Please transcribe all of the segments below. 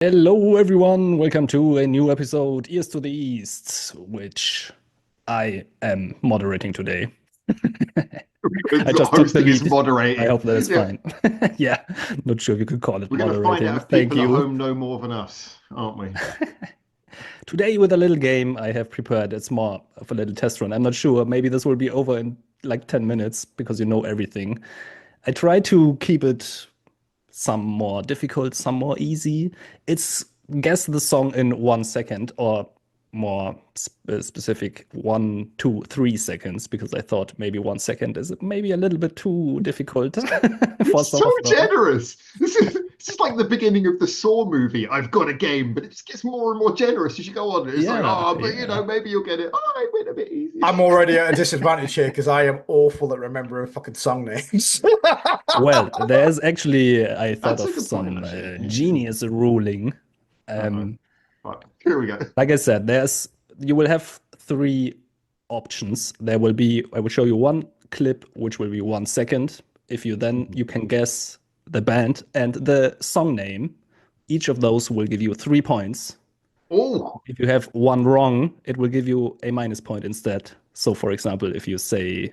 Hello, everyone. Welcome to a new episode, Ears to the East, which I am moderating today. I just took the Hosting is lead. I moderating. hope that is Yeah, fine. Yeah, not sure if you could call it we're going to find moderating. out if Thank people at you. home know more than us, aren't we? Today, with a little game I have prepared, it's more of a little test run. I'm not sure. Maybe this will be over in like 10 minutes because you know everything. I try to keep it some more difficult, some more easy. It's guess the song in 1 second or more specific 1, 2, 3 seconds because I thought maybe 1 second is maybe a little bit too difficult You're for some so of them. generous. This is like the beginning of the Saw movie. I've got a game, but it just gets more and more generous as you go on. It's like, Yeah, oh, but yeah. maybe you'll get it. Oh, I went a bit easy. I'm already at a disadvantage here because I am awful at remembering fucking song names. Well, there's actually I thought That's of a good point, some actually. Yeah. genius ruling. Uh-oh. Um, Right, here we go. like I said, there's you will have three options. There will be I will show you one clip which will be 1 second. If you then Mhm. you can guess the band and the song name. Each of those will give you 3 points. Oh, If you have one wrong, it will give you a minus point instead. So, for example, if you say,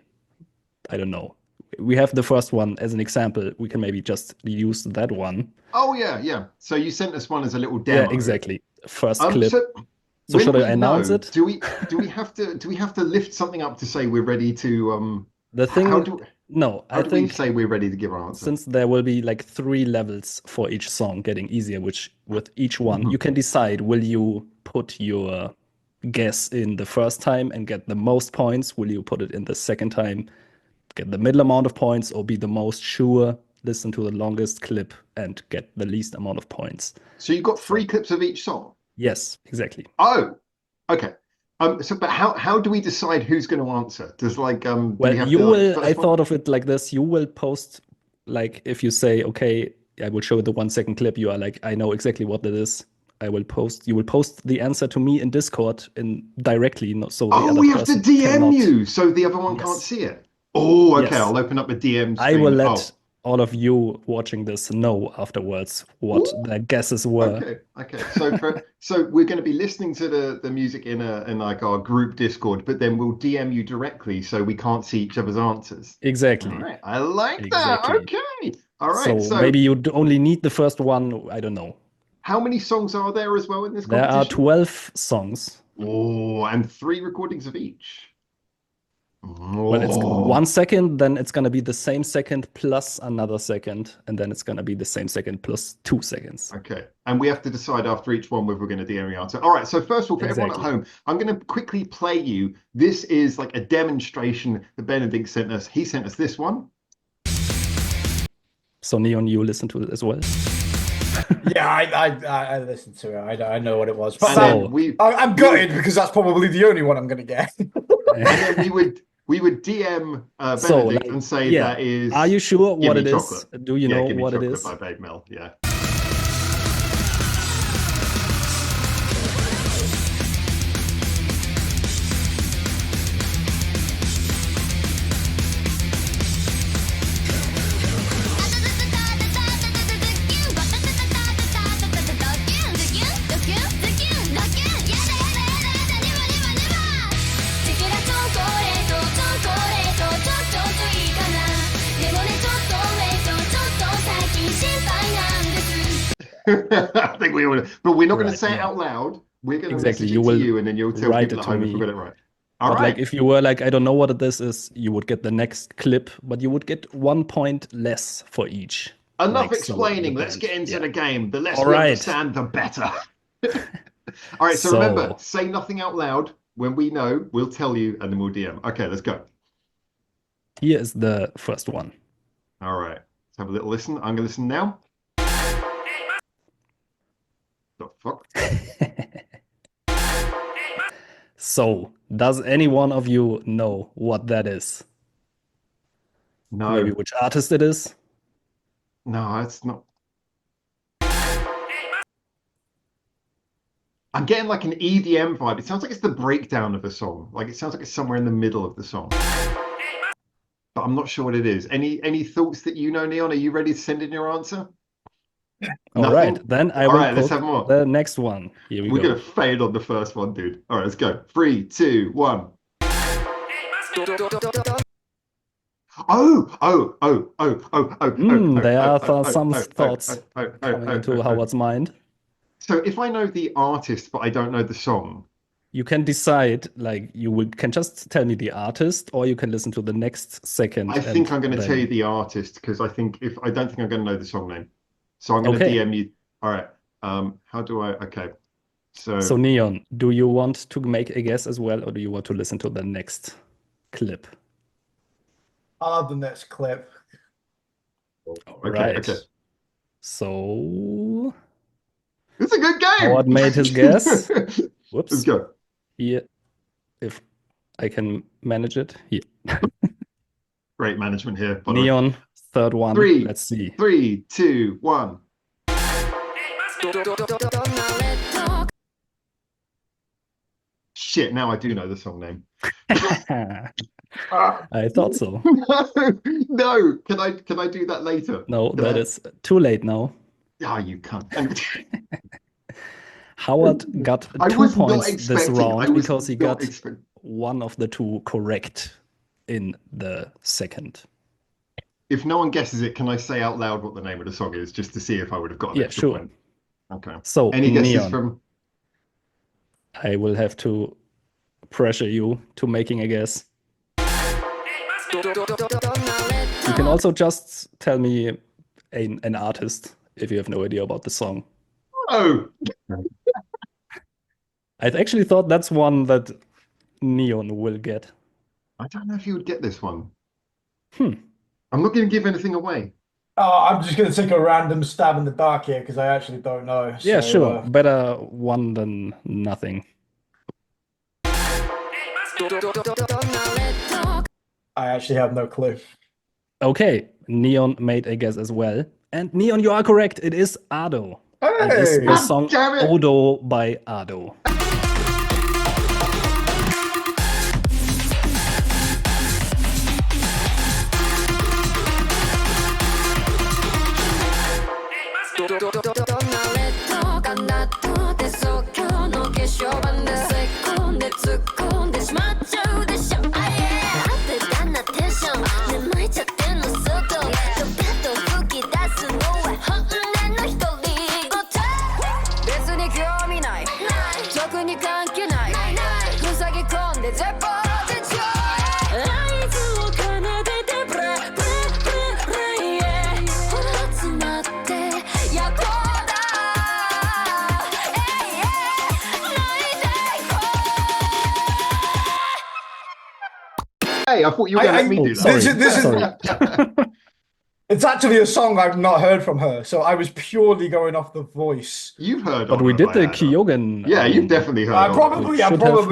I don't know, we have the first one as an example, we can maybe just use that one. oh yeah, yeah. So you sent us one as a little Yeah, demo. exactly. First clip. So So, when should we I announce know, it? do we have to lift something up to say we're ready to The how thing, do no, how I do we think say we're ready to give our answer? since there will be like three levels for each song getting easier, which with each one, you Mhm. can decide will you put your guess in the first time and get the most points? Will you put it in the second time, get the middle amount of points, or be the most sure, listen to the longest clip and get the least amount of points? So you've got So, three clips of each song. yes, exactly. Oh, okay. But how do we decide who's going to answer? Does do we Well, have you to like will, I first one? thought of it like this. You will post, like, if you say, okay, I will show the 1 second clip, you are like, I know exactly what that is. You will post the answer to me in Discord in directly, so the Oh, other we have to person DM cannot. you so the other one can't Yes, see it. Oh, okay. yes. I'll open up a DM I will stream. let Oh, all of you watching this know afterwards what ooh, the guesses were. okay, okay. So we're going to be listening to the music in like our group Discord, but then we'll DM you directly so we can't see each other's answers. All Exactly, right, I like that. exactly. Okay, all right. So So maybe you only need the first one. I don't know. how many songs are there as well in this There are competition? 12 songs. Oh, and three recordings of each. Well, it's Oh, 1 second, then it's gonna be the same second plus another second, and then it's gonna be the same second plus 2 seconds. okay. And we have to decide after each one whether we're going to DM the answer. All right. So first of all, for everyone at Exactly. home, I'm going to quickly play you. This is like a demonstration that Benedikt sent us. He sent us this one. So Neon, you listen to it as well. Yeah, I listened to it. I know what it was, but And then So I'm we would gutted because that's probably the only one I'm going to get. and then we would DM so Benedikt like and say yeah. that Are is you sure "Give what Me it is? Chocolate." Do you Yeah, know "Give Me what it Chocolate" is? by Babe Mel. Yeah. I think we would, but we're not going to Right, say it yeah. out loud. We're going to Exactly. message You it to will you, and then you'll tell write people it at to home if we me. got it right. All But like right. if you were like, I don't know what it is, you would get the next clip, but you would get 1 point less for each. Enough Like so the explaining. Let's band. get into Yeah. the game. The less All we right. understand, the better. All right. So remember, So say nothing out loud. When we know, we'll tell you, and then we'll DM. Okay, let's go. here is the first one. All right. Let's have a little listen. I'm going to listen now. The fuck? So, does any one of you know what that is? Maybe No, which artist it is? no, it's not. I'm getting like an EDM vibe. It sounds like it's the breakdown of a song. Like it sounds like it's somewhere in the middle of the song, but I'm not sure what it is. Any thoughts that you know, Neon? Are you ready to send in your answer? All Nothing? right, then I All will right, let's pick have more. the next one. Here we We're go. gonna fail on the first one, dude. All right, let's go. 3, 2, 1. There are some thoughts coming into Howard's mind. So if I know the artist, but I don't know the song, you can decide, like, can just tell me the artist, or you can listen to the next second. I think I'm going to tell you the artist, because I don't think I'm going to know the song name. So I'm going to DM you. All right. How do I? Okay. So Neon, do you want to make a guess as well, or do you want to listen to the next clip? I'll have the next clip. Okay. So it's a good game. Howard made his guess. Whoops. Let's go. Here, if I can manage it. Here. Great management here. Neon, third one. Let's see. 3, 2, 1. Shit, now I do know the song name. I thought so. No. Can I do that later? No, that is too late now. Ah, you can't. Howard got 2 points this round because he got one of the 2 correct in the second. If no one guesses it, can I say out loud what the name of the song is, just to see if I would have got an extra point? Okay. So any guesses Neon, from? I will have to pressure you to making a guess. You can also just tell me an artist if you have no idea about the song. Oh. I actually thought that's one that Neon will get. I don't know if you would get this one. I'm not going to give anything away. Oh, I'm just going to take a random stab in the dark here because I actually don't know. Yeah, so, sure. Better one than nothing. I actually have no clue. Okay, Neon made a guess as well. And Neon, you are correct. It is Ado. Hey! And it's the song Odo by Ado. Hey, I thought you were going to let me do that. It's actually a song I've not heard from her, so I was purely going off the voice. You've heard, but we did the Kyogen. Yeah, you've definitely heard. I probably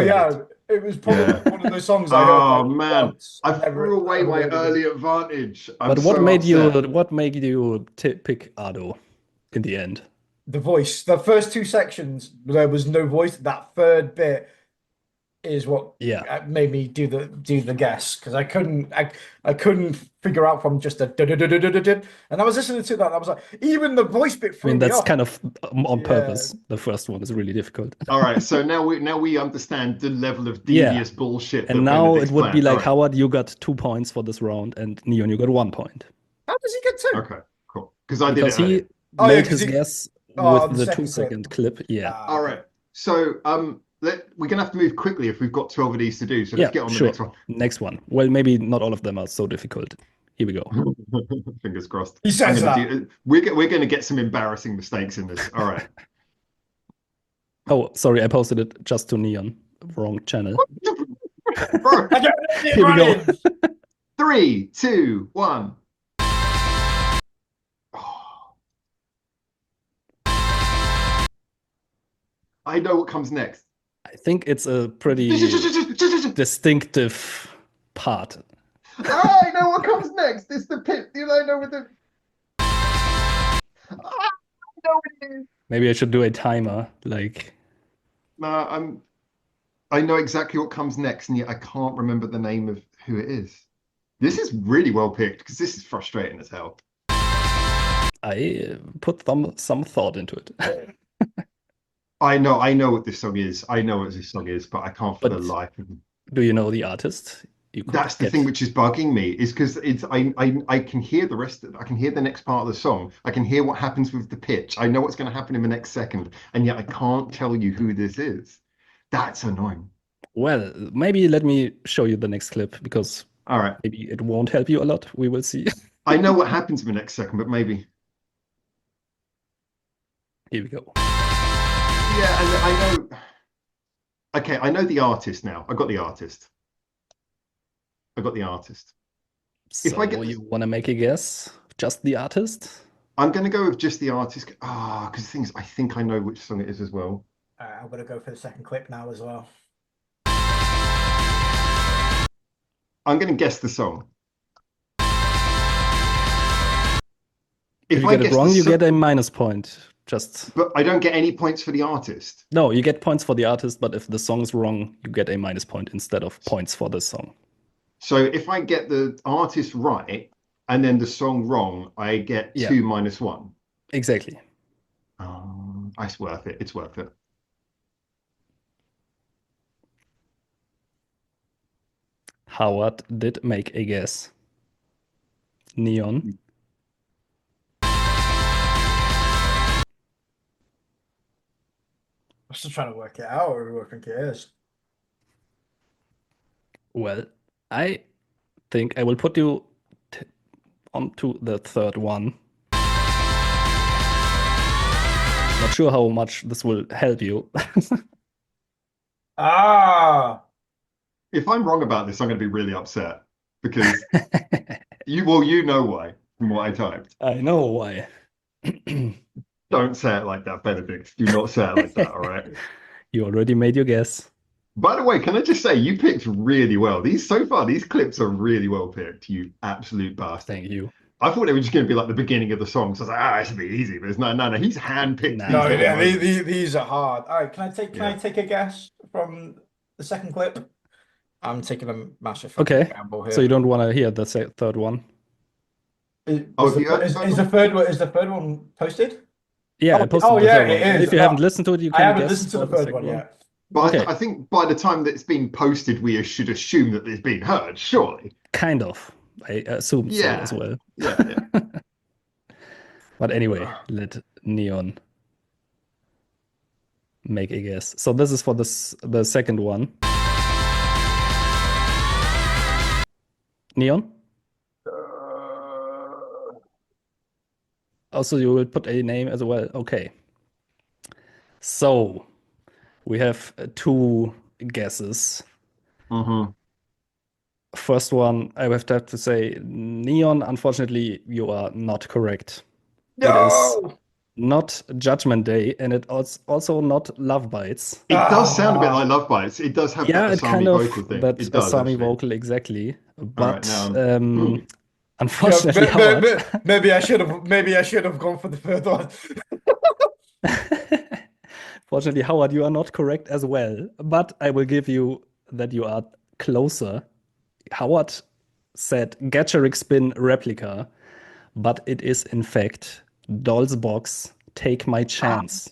have. It was probably one of those songs I heard. Oh man, I threw away my early advantage. But what made you? What made you pick Ado in the end? The voice. The first 2 sections, there was no voice. That third bit is what made me do the guess, because I couldn't figure out from just a and I was listening to that and I was like, even the voice bit threw me that's off. kind of on purpose. The first one is really difficult. All right, so now we understand the level of devious bullshit. And now it would be like, Howard, you got 2 points for this round, and Neon, you got 1 point. How does he get 2? Okay, cool. Because he made his guess with the 2-second clip. Yeah. All right. So we're gonna have to move quickly if we've got 12 of these to do. So let's get on the next one. Next one. Well, maybe not all of them are so difficult. Here we go. Fingers crossed. He says that. We're going to get some embarrassing mistakes in this. All right. Oh, sorry, I posted it just to Neon. Wrong channel. Here we go. 3, 2, 1. I know what comes next. I think it's a pretty distinctive part. I know what comes next. It's the pit. You know with the. I know what it is. Maybe I should do a timer, like. Nah, I know exactly what comes next, and yet I can't remember the name of who it is. This is really well picked because this is frustrating as hell. I put some thought into it. I know what this song is. I know what this song is, but I can't for the But life of me. do you know the artist? You could That's the thing which is bugging me, is because I can hear the rest of, I can hear the next part of the song. I can hear what happens with the pitch. I know what's going to happen in the next second, and yet I can't tell you who this is. That's annoying. Well, maybe let me show you the next clip because All right. maybe it won't help you a lot. We will see. I know what happens in the next second, but maybe. Here we go. Yeah, and I know. Okay, I know the artist now. I got the artist. So If I get you want to make a guess? Just the artist? I'm going to go with just the artist. Because the thing is, I think I know which song it is as well. I'm going to go for the second clip now as well. I'm going to guess the song. If you get it wrong, you get a minus point. But I don't get any points for the artist. No, you get points for the artist, but if the song's wrong, you get a minus point instead of points for the song. So if I get the artist right and then the song wrong, I get 2 minus 1. Exactly. It's worth it. It's worth it. Howard did make a guess. Neon. I'm still trying to work it out, or who I think it is. Well, I think I will put you onto the third one. Not sure how much this will help you. If I'm wrong about this, I'm going to be really upset because you know why from what I typed. I know why. Don't say it like that, Benedikt. Do not say it like that, all right? You already made your guess. By the way, can I just say you picked really well. These clips are really well picked, you absolute bastard. Thank you. I thought they were just going to be like the beginning of the song. So I was like, this should be easy. But it's no. He's handpicked. These are hard. All right, can I take a guess from the second clip? I'm taking a massive gamble here. So you don't want to hear the third one? Is the third one posted? Yeah, I posted the third one. It is. If you haven't listened to it, you can guess. I haven't listened to the third one yet. But I think by the time that it's been posted, we should assume that it's been heard, surely. Kind of. I assume so as well. Yeah. But anyway, let Neon make a guess. So this is for the second one. Neon? Also, you will put a name as well. Okay. So we have 2 guesses. First one, I have to say, Neon, unfortunately, you are not correct. No! It is not Judgment Day, and it's also not Love Bites. It does sound a bit like Love Bites. It does have that Asami vocal thing. That it does, Asami vocal, exactly. But right, unfortunately, maybe I should have gone for the third one. Fortunately, Howard, you are not correct as well. But I will give you that you are closer. Howard said Gatcherick Spin Replica, but it is in fact Doll's Box, Take My Chance.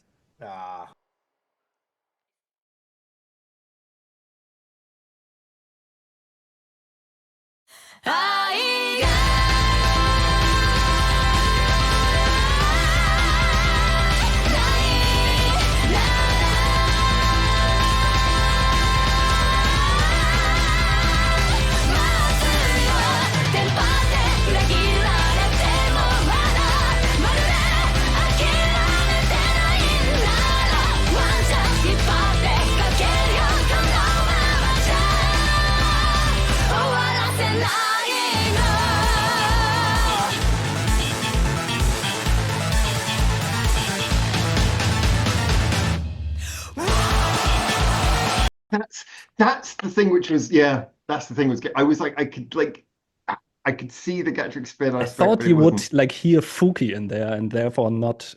That's the thing which was that's the thing was I was like I could see the Gatcherick Spin. I thought you would like hear Fuki in there and therefore not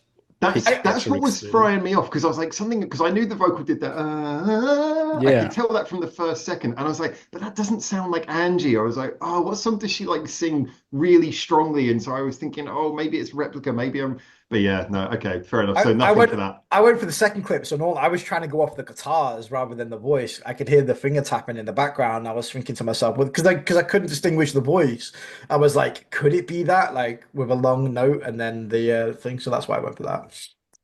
That's what was still. throwing me off because I was like because I knew the vocal did that. I Yeah. could tell that from the first second, and I was like, but that doesn't sound like Angie. I was like, oh, what song does she like sing really strongly? And so I was thinking, oh, maybe it's Replica, maybe I'm. But yeah, no, okay, fair enough. So nothing for that. I went for the second clip, so I was trying to go off the guitars rather than the voice. I could hear the finger tapping in the background. I was thinking to myself, well, because I couldn't distinguish the voice. I was like, could it be that like with a long note and then the thing? So that's why I went for that.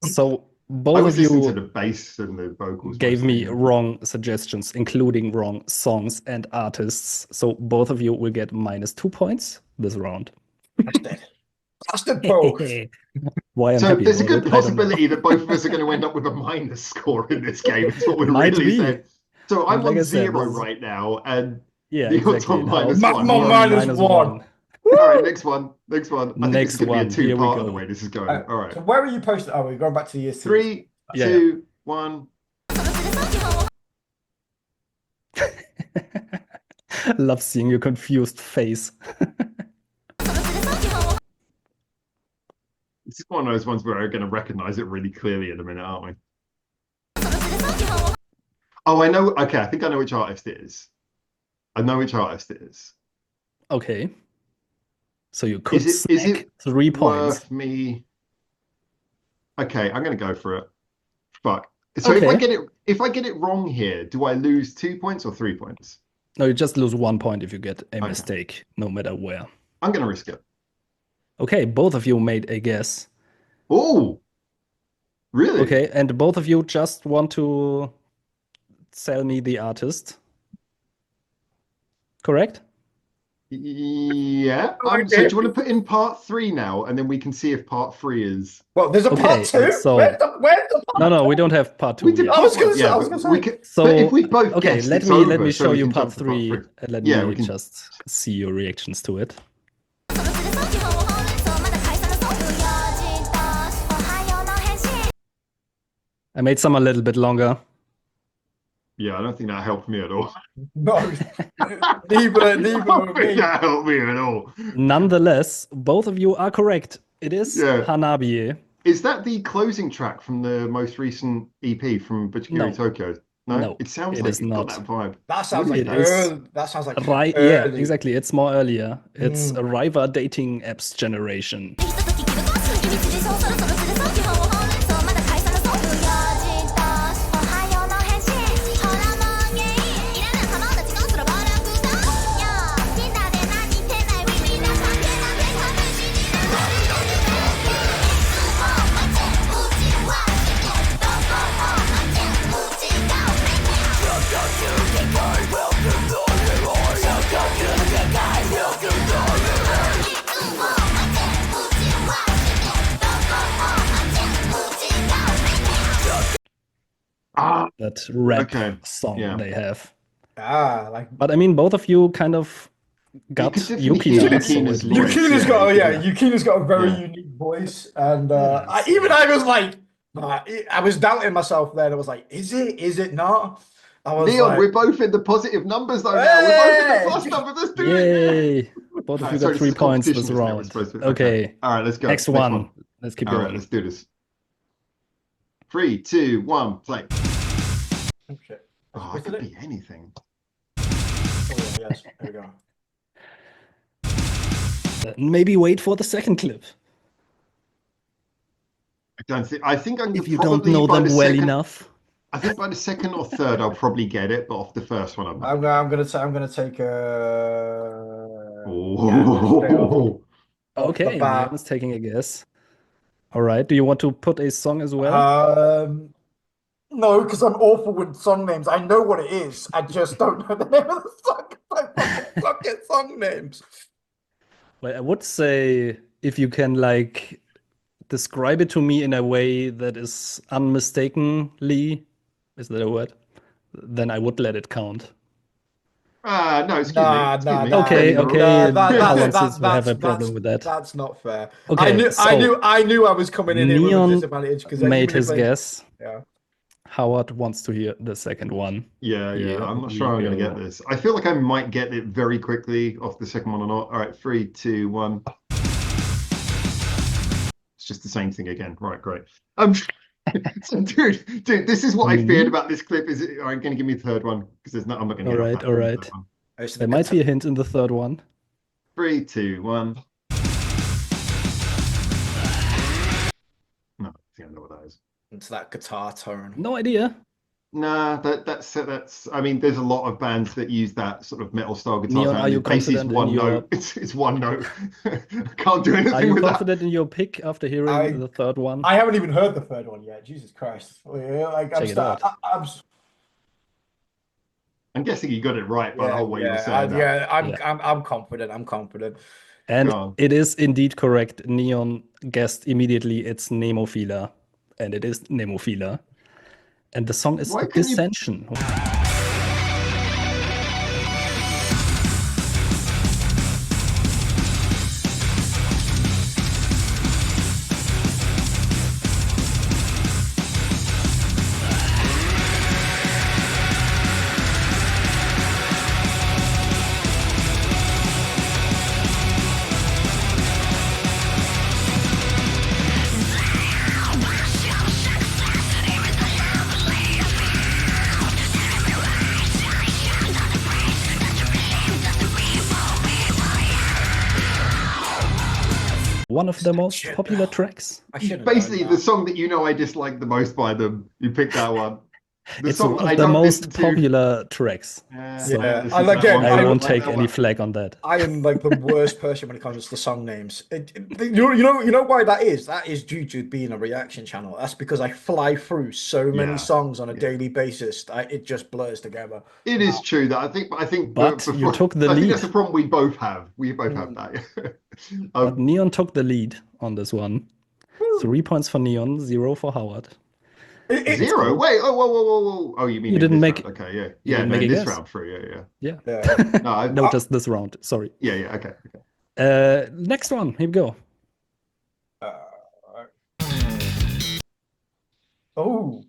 So I both was of listening to you the bass and the vocals gave me mostly. wrong suggestions, including wrong songs and artists. So both of you will get -2 points this round. Bastard Poe. Why I'm So happy there's a about good it, I don't know. possibility that both of us are going to end up with a minus score in this game. Is what we're Might really be. saying. So I'm Like on I said, 0 this is- right now, and Yeah, Neil's exactly. on Now -1. Neil minus minus one. one. All right, next one. Next one. I think this is Next going to be a one. Here we two-part go. the way this is going. All right. So where are you posted? Oh, we're going back to the year 3, Yeah. 2, 1. Love seeing your confused face. This is one of those ones where we're going to recognize it really clearly in a minute, aren't we? Oh, I know. Okay, I think I know which artist it is. I know which artist it is. Okay. So you could Is it 3 points. worth me? Okay, I'm going to go for it. Fuck. So Okay. if I get it wrong here, do I lose 2 points or 3 points? No, you just lose 1 point if you get a mistake, no matter where. I'm going to risk it. Okay, both of you made a guess. Oh, really? Okay, and both of you just want to sell me the artist. Correct? Yeah. So do you want to put in part 3 now, and then we can see if part 3 is? Well, there's a part 2. so- Where's the part? No, we don't have part 2 We did yet. I was part gonna one, say- I was but gonna we say. can- So but if we both okay, guessed, let it's me over, show so we you can part jump to part 3 3. and let Yeah, me we can- just see your reactions to it. I made some a little bit longer. Yeah, I don't think that helped me at all. No, neither I don't with think me. that helped me at all. Nonetheless, both of you are correct. It is Yeah. Hanabi. Is that the closing track from the most recent EP from Butchigiri No. Tokyo? No, No, it sounds it like is it's got not. that vibe. That sounds Really? like It is early. That sounds like Right, early. yeah, exactly. It's more earlier. It's Mm. a Riva dating apps generation. Ah, That rap Okay, song yeah. they have. Like But I mean, both of you kind of got could definitely hear Yukina, so Yukina's at voice. least. Yukina's got Yukina's got a very Yeah. unique voice, and Yeah, I was like, I was doubting myself then. I was like, is it? Is it not? I was Leon, like, we're both in the positive numbers though now. We're both in the Hey! plus numbers. Let's do it. Yay! Both of Alright, you sorry, got 3 this is points competition, this isn't it? We're round. supposed to- Okay, All right, let's go. next one. Let's keep All going. right, let's do this. 3, 2, 1, play. Oh, shit. Oh, it could be anything. Oh, yeah, yes, there we go. Maybe wait for the second clip. I think I'm If you don't probably know by them the well second. enough. I think by the second or third, I'll probably get it, but off the first one, I'm not. I'm gonna take a. Oh. Okay, bat. Leon is taking a guess. All right, do you want to put a song as well? No, because I'm awful with song names. I know what it is. I just don't know the name of the song. I suck at song names. Well, I would say if you can like describe it to me in a way that is unmistakably, is that a word? Then I would let it count. No, excuse me. Okay, That's will have a problem with that. That's not fair. Okay, I knew I was coming in here with a Neon disadvantage because made his guess. Yeah. Howard wants to hear the second one. Yeah. I'm not we sure I'm going to go. get this. I feel like I might get it very quickly off the second one or not. All right, 3, 2, 1. It's just the same thing again. Right, great. So, dude, this is what I feared about this clip. Is it? Are you going to give me the third one? Because I'm not going to get off that. All right. There might be a hint in the third one. 3, 2, 1. No, I think I know what that is. It's that guitar tone. No idea. Nah, that's. I mean, there's a lot of bands that use that sort of metal style guitar. Neon, are you confident one in your... note. It's one note. I can't do anything with that. Are you confident in your pick after hearing the third one? I haven't even heard the third one yet. Jesus Christ! Check it out. I'm guessing you got it right by the whole way you're saying that. I'm confident. I'm confident. And it is indeed correct. Neon guessed immediately it's Nemophila, and it is Nemophila. And the song is Dissension. One of the most popular tracks. Basically, the song that I dislike the most by them. You picked that one. It's one of the most popular tracks. I won't take any flag on that. I am like the worst person when it comes to song names. You know why that is? That is due to being a reaction channel. That's because I fly through so many songs on a daily basis. It just blurs together. It is true that I think. But you took the lead. I think that's the problem we both have. We both have that. But Neon took the lead on this one. 3 points for Neon, 0 for Howard. 0? Wait, whoa. Oh, you mean you didn't make round. Okay, yeah. No, this round through, yeah. No, I noticed this round. Sorry. Yeah, okay. Next one. Here we go. Ooh.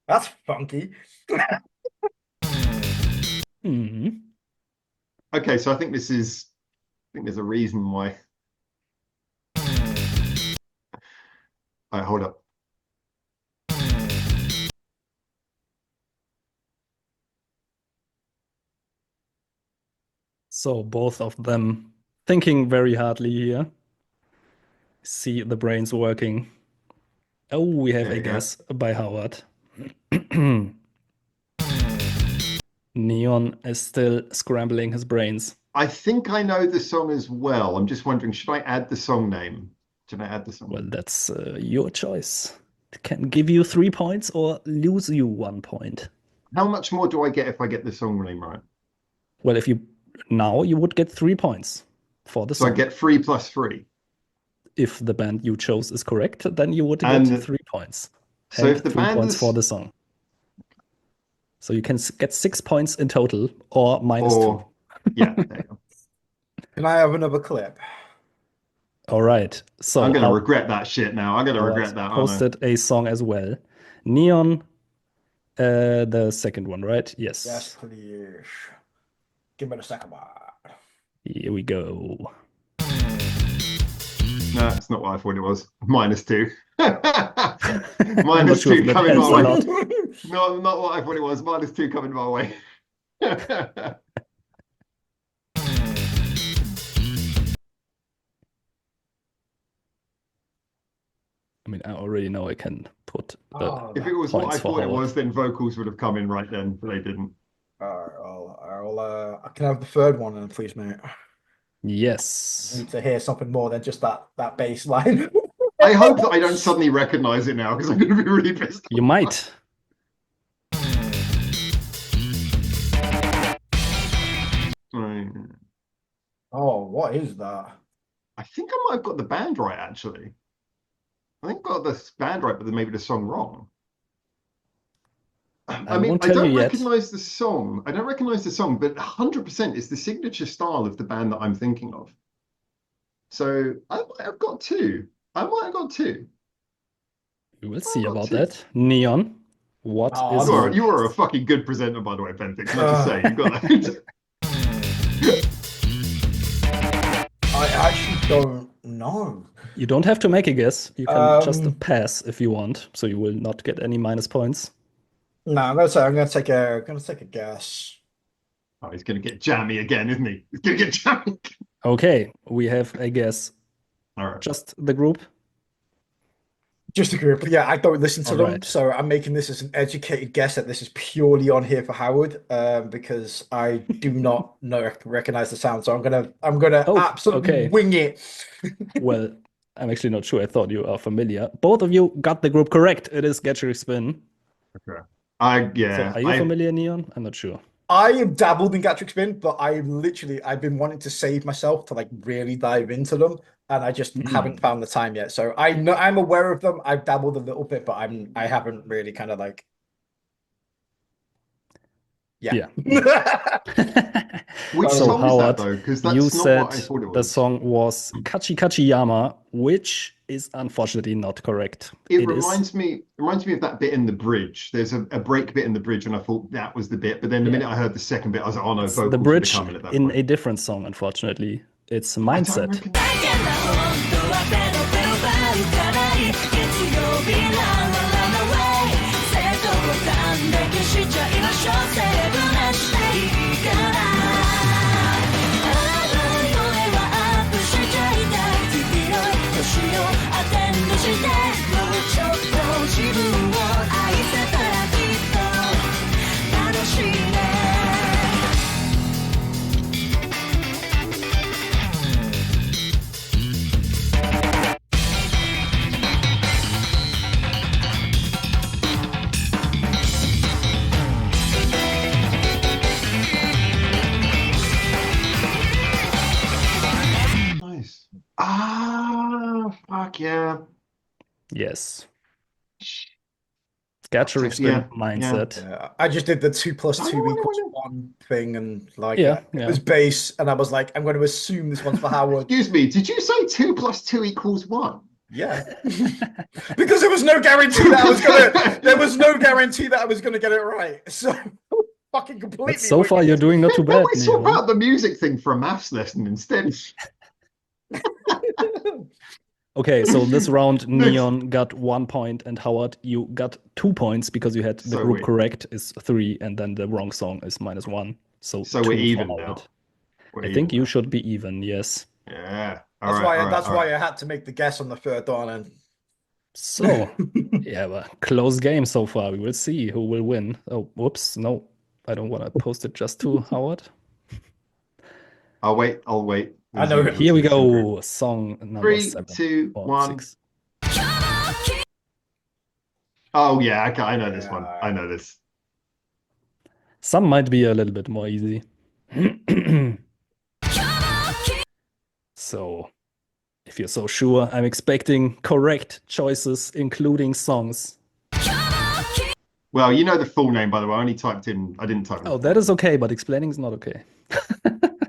That's funky. Okay, so I think there's a reason why. All right, hold up. So both of them thinking very hardly here. See the brains working. Oh, we have a guess by Howard. Neon is still scrambling his brains. I think I know the song as well. I'm just wondering, should I add the song name? Should I add the song? Well, that's your choice. It can give you 3 points or lose you 1 point. How much more do I get if I get the song name right? Well, if you would get 3 points for the song. So I get 3 plus 3. If the band you chose is correct, then you would get 3 points. So if the 3 band points for the song. So you can get 6 points in total or minus 2. Yeah, there you go. Can I have another clip? All right. So I'm going to regret that shit now. I'm going to regret that. Posted a song as well. Neon, the second one, right? Yes. Yes, please. Give me the second one. Here we go. No, it's not what I thought it was. Minus 2. Minus 2 coming my way. No, not what I thought it was. Minus 2 coming my way. I mean, I already know I can put the if it was what I thought it was, then vocals would have come in right then, but they didn't. I can have the third one then, please, mate. Yes. I need to hear something more than just that bass line. I hope that I don't suddenly recognize it now, because I'm going to be really pissed off. You might. Oh, what is that? I think I might have got the band right, actually. I think I got the band right, but then maybe the song wrong. I mean, I don't recognize the song. I don't recognize the song, but 100% it's the signature style of the band that I'm thinking of. So I might have got 2. I might have got 2. We will see about that. Neon, what is you are a fucking good presenter, by the way, Benedikt. Not to say, you got that. I actually don't know. You don't have to make a guess. You can just Um, pass if you want, so you will not get any minus points. no, I'm gonna say I'm gonna take a guess. Oh, he's going to get jammy again, isn't he? He's going to get jammy. Okay, we have a guess. All right. Just the group. Just a group, but yeah, I don't listen to All them, right. so I'm making this as an educated guess that this is purely on here for Howard, because I do not know recognize the sound. So I'm gonna Oh, absolutely okay. wing it. Well, I'm actually not sure. I thought you are familiar. Both of you got the group correct. It is Get Your Spin. Okay. So are you familiar, Neon? I'm not sure. I have dabbled in gastric spin, but I've been wanting to save myself to like really dive into them, and I just haven't found the time yet. So I know I'm aware of them. I've dabbled a little bit, but I haven't really kind of like yeah. Which So song is Howard, that though? Because you that's not said what I thought it the was. song was Kachi Kachi Yama, which is unfortunately not correct. It It is. reminds me of that bit in the bridge. There's a break bit in the bridge, and I thought that was the bit. But then the Yeah. minute I heard the second bit, I was like, oh no, It's the vocals would have bridge come in at that in point. a different song, unfortunately. It's I don't Mindset. reckon. Nice. Ah, fuck yeah. Yes. Gatcher Spin Yeah, Mindset. Yeah, I just did the 2 plus I 2 don't equals know. 1 thing, and like Yeah, it yeah. was base, and I was like, I'm going to assume this one's for Howard. Excuse me, did you say 2 plus 2 equals 1? Yeah, because there was no guarantee that I was gonna. There was no guarantee that I was gonna get it right. So fucking completely. But so far, you're doing not too Then bad, we swap Neon. out the music thing for a maths lesson instead. Okay, so this round, Neon got 1 point, and Howard, you got 2 points because you had the So group we- correct is 3, and then the wrong song is -1. So So 2 we're for even Howard. now. We're I think even you now. should be even, yes. Yeah. That's why I had to make the guess on the third one. And So, yeah, but close game so far. We will see who will win. Oh, whoops. No, I don't want to post it just to Howard. I'll wait. I'll wait. I know. Here we go. Song number 3, 7 2, or 1. 6. Oh yeah, okay, I know this one. I know this. Some might be a little bit more easy. So, if you're so sure, I'm expecting correct choices, including songs. Well, you know the full name, by the way. I didn't type in. Oh, that is okay, but explaining is not okay.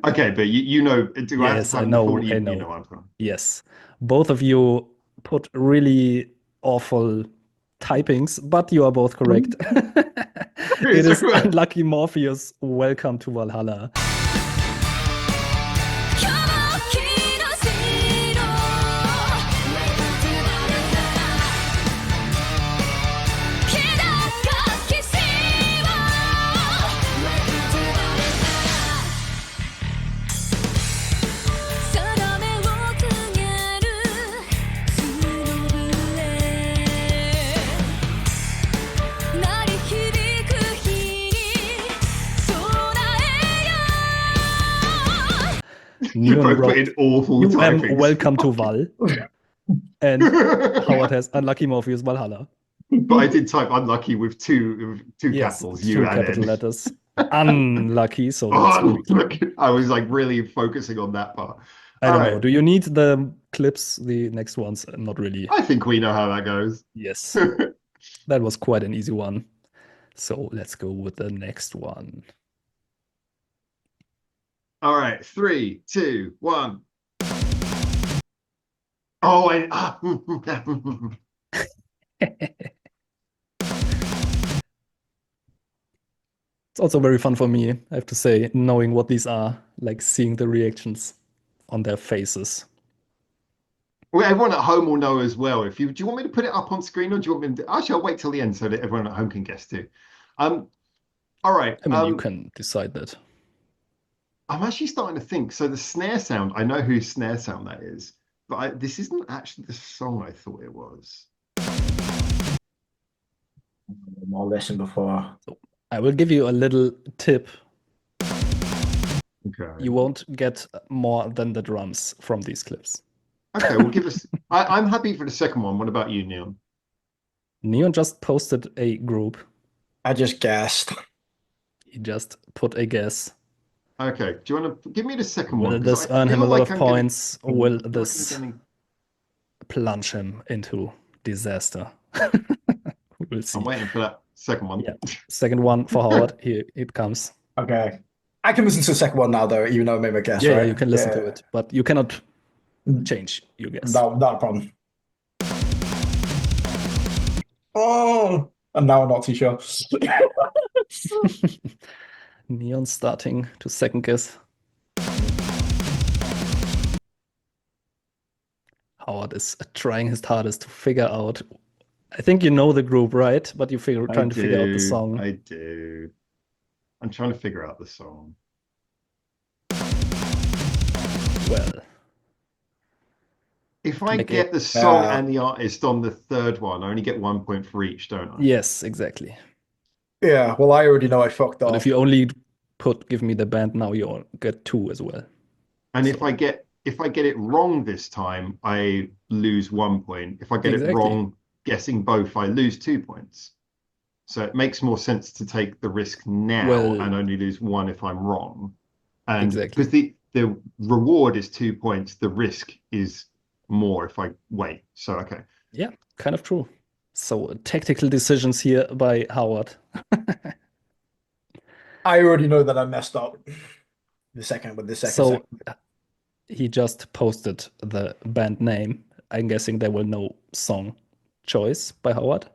Okay, but you know, do I have to Yes, type I in the know, full I name? know. You know what I'm talking. Yes. Both of you put really awful typings, but you are both correct. It is Unlucky Morpheus. Welcome to Valhalla. You both put in awful typings. Welcome to Val. And Howard has Unlucky Morpheus Valhalla. But I did type unlucky with two Yes, capitals, 2 U and capital N. letters. Unlucky, so that's really Unlucky. I was like really focusing on that part. I don't know. Do you need the clips, the next ones? Not really. I think we know how that goes. Yes. That was quite an easy one. So let's go with the next one. All right, 3, 2, 1. Oh, It's also very fun for me, I have to say, knowing what these are, like seeing the reactions on their faces. Well, everyone at home will know as well. Do you want me to put it up on screen, or do you want me to? Actually, I'll wait till the end so that everyone at home can guess too. All right. I mean, you can decide that. I'm actually starting to think. So the snare sound, I know whose snare sound that is, but this isn't actually the song I thought it was. I'll listen before. So I will give you a little tip. Okay. You won't get more than the drums from these clips. Okay, well, give us. I'm happy for the second one. What about you, Neon? Neon just posted a group. I just guessed. He just put a guess. Okay, do you want to give me the second Will one? this I earn him a feel lot like of I'm points, or will getting- this getting- plunge him into disaster? We'll see. I'm waiting for that second one. Yeah. Second one for Howard. Here it comes. Okay. I can listen to the second one now, though, even though I made my guess, Yeah, right? you can listen to it, but you cannot change your guess. Not a problem. Oh, and now I'm not too sure. Neon starting to second guess. Howard is trying his hardest to figure out. I think you know the group, right? But you're trying to figure out the song. I do. I'm trying to figure out the song. Well, if I get the song and the artist on the third one, I only get 1 point for each, don't I? Yes, exactly. Yeah, well, I already know I fucked up. But if you only give me the band now, you'll get 2 as well. And so, if I get it wrong this time, I lose 1 point. If I get it wrong guessing both, I lose 2 points. So it makes more sense to take the risk now and only lose 1 if I'm wrong. And because the reward is 2 points, the risk is more if I wait. So okay. Yeah, kind of true. So tactical decisions here by Howard. I already know that I messed up the second. So he just posted the band name. I'm guessing there were no song choice by Howard.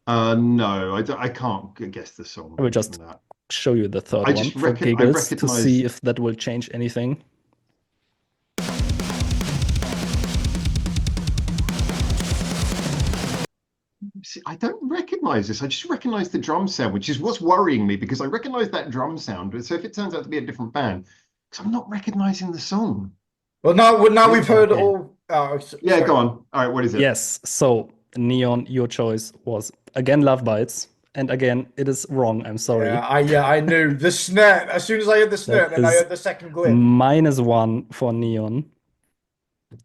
No, I can't guess the song. I will just show you the third one for giggles to see if that will change anything. See, I don't recognize this. I just recognize the drum sound, which is what's worrying me because I recognize that drum sound. So if it turns out to be a different band, because I'm not recognizing the song. Well, now we've heard all. Yeah, go on. All right, what is it? Yes. So Neon, your choice was again Love Bites, and again it is wrong. I'm sorry. Yeah, I knew the snare. As soon as I heard the snare, then I heard the second glitch. -1 for Neon.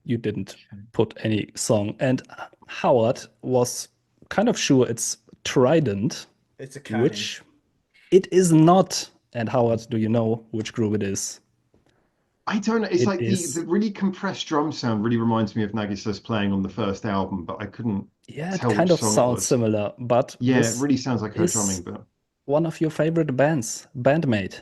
You didn't put any song, and Howard was kind of sure it's Trident. It's a canny. Which it is not. And Howard, do you know which group it is? I don't know. It's like the really compressed drum sound really reminds me of Nagisa's playing on the first album, but I couldn't. Yeah, it kind of sounds similar, but yeah, it really sounds like her drumming. But one of your favorite bands, band-maid.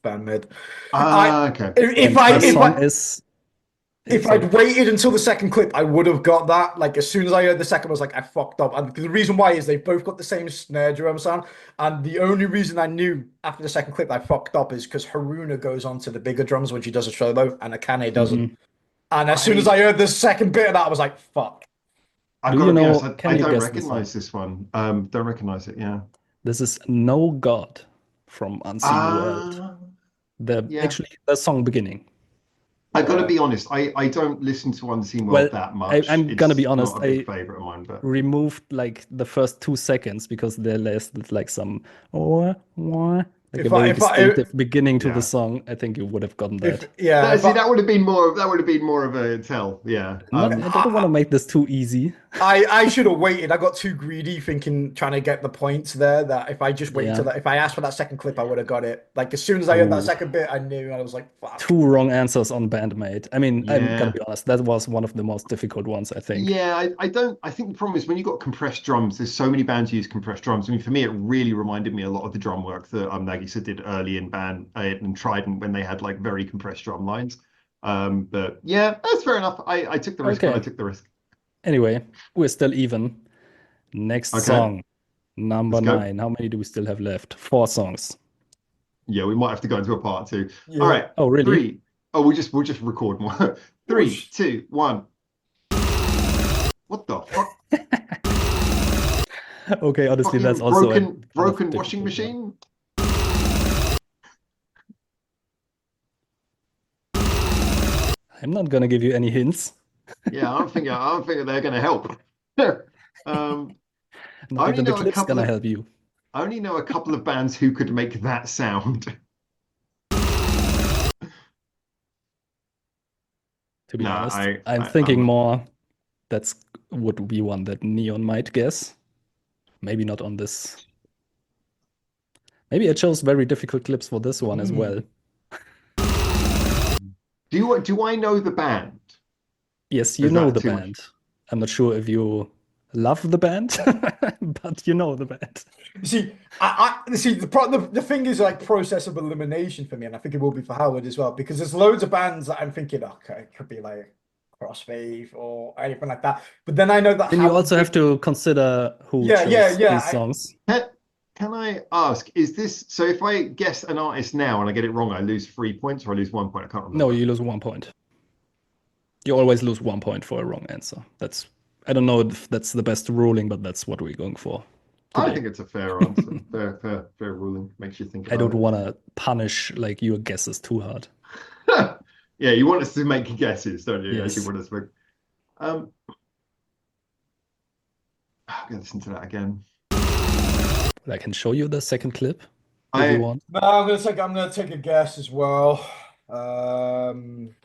Band-maid. Okay. If I'd waited until the second clip, I would have got that. Like as soon as I heard the second, I was like, I fucked up. And the reason why is they both got the same snare drum sound. And the only reason I knew after the second clip I fucked up is because Haruna goes on to the bigger drums when she does a solo, and Akane doesn't. And as soon as I heard the second bit of that, I was like, fuck. I've got to be honest, I don't recognize this one. Don't recognize it. Yeah. This is No God from Unseen World. Actually the song beginning. I got to be honest. I don't listen to Unseen World that much. I'm gonna be honest. Not a big favorite of mine, but removed like the first 2 seconds because they lasted like some a very distinctive beginning to the song. I think you would have gotten that. That would have been more. That would have been more of a tell. Yeah. I don't want to make this too easy. I should have waited. I got too greedy thinking trying to get the points there that if I just waited Yeah. till that if I asked for that second clip, I would have got it. Like as soon as I heard that Oh, second bit, I knew I was like, fuck. two wrong answers on band-maid. I mean, I'm gonna Yeah. be honest, that was one of the most difficult ones, I think. Yeah, I think the problem is when you've got compressed drums, there's so many bands use compressed drums. I mean, for me, it really reminded me a lot of the drum work that Nagisa did early in band and Trident when they had like very compressed drum lines. But yeah, that's fair enough. I took the risk when I Okay. took the risk. Anyway, we're still even. Next Okay, song, number let's go. 9. How many do we still have left? 4 songs. Yeah, we might have to go into a part two. All Yeah. right, Oh, really? three. Oh, we'll just record more. Three, Whoosh. 2, 1. What the fuck? Okay, honestly, that's Fucking also a broken kind of broken washing difficult one. machine? I'm not gonna give you any hints. Yeah, I don't think they're gonna help. Um, I Not only even the know a clip's couple gonna of help you, I only know a couple of bands who could make that sound. to be No, honest. I, I'm I thinking I'm more that's would be one that Neon might guess. Maybe not on this. Maybe I chose very difficult clips for this one as well. Mm. do I know the band? Yes, you Is know that the too much? band. I'm not sure if you love the band, but you know the band. You see, I see the thing is like process of elimination for me, and I think it will be for Howard as well, because there's loads of bands that I'm thinking, okay, it could be like Crossfade or anything like that. But then I know that Then you Howard also have did, to consider who yeah, yeah, chose yeah. these songs. Can, can I ask, is this so if I guess an artist now and I get it wrong, I lose 3 points or I lose 1 point? I can't No, remember. you lose 1 point. You always lose 1 point for a wrong answer. I don't know if that's the best ruling, but that's what we're going for I today. think it's a fair answer. Fair ruling. Makes you think I don't about want to punish like your guesses too hard. it. Yeah, you want us to make guesses, don't you? You actually Yes. want us to make... I'm gonna listen to that again. But I can show you the second clip if you I want. No, I'm gonna take a guess as well. Um,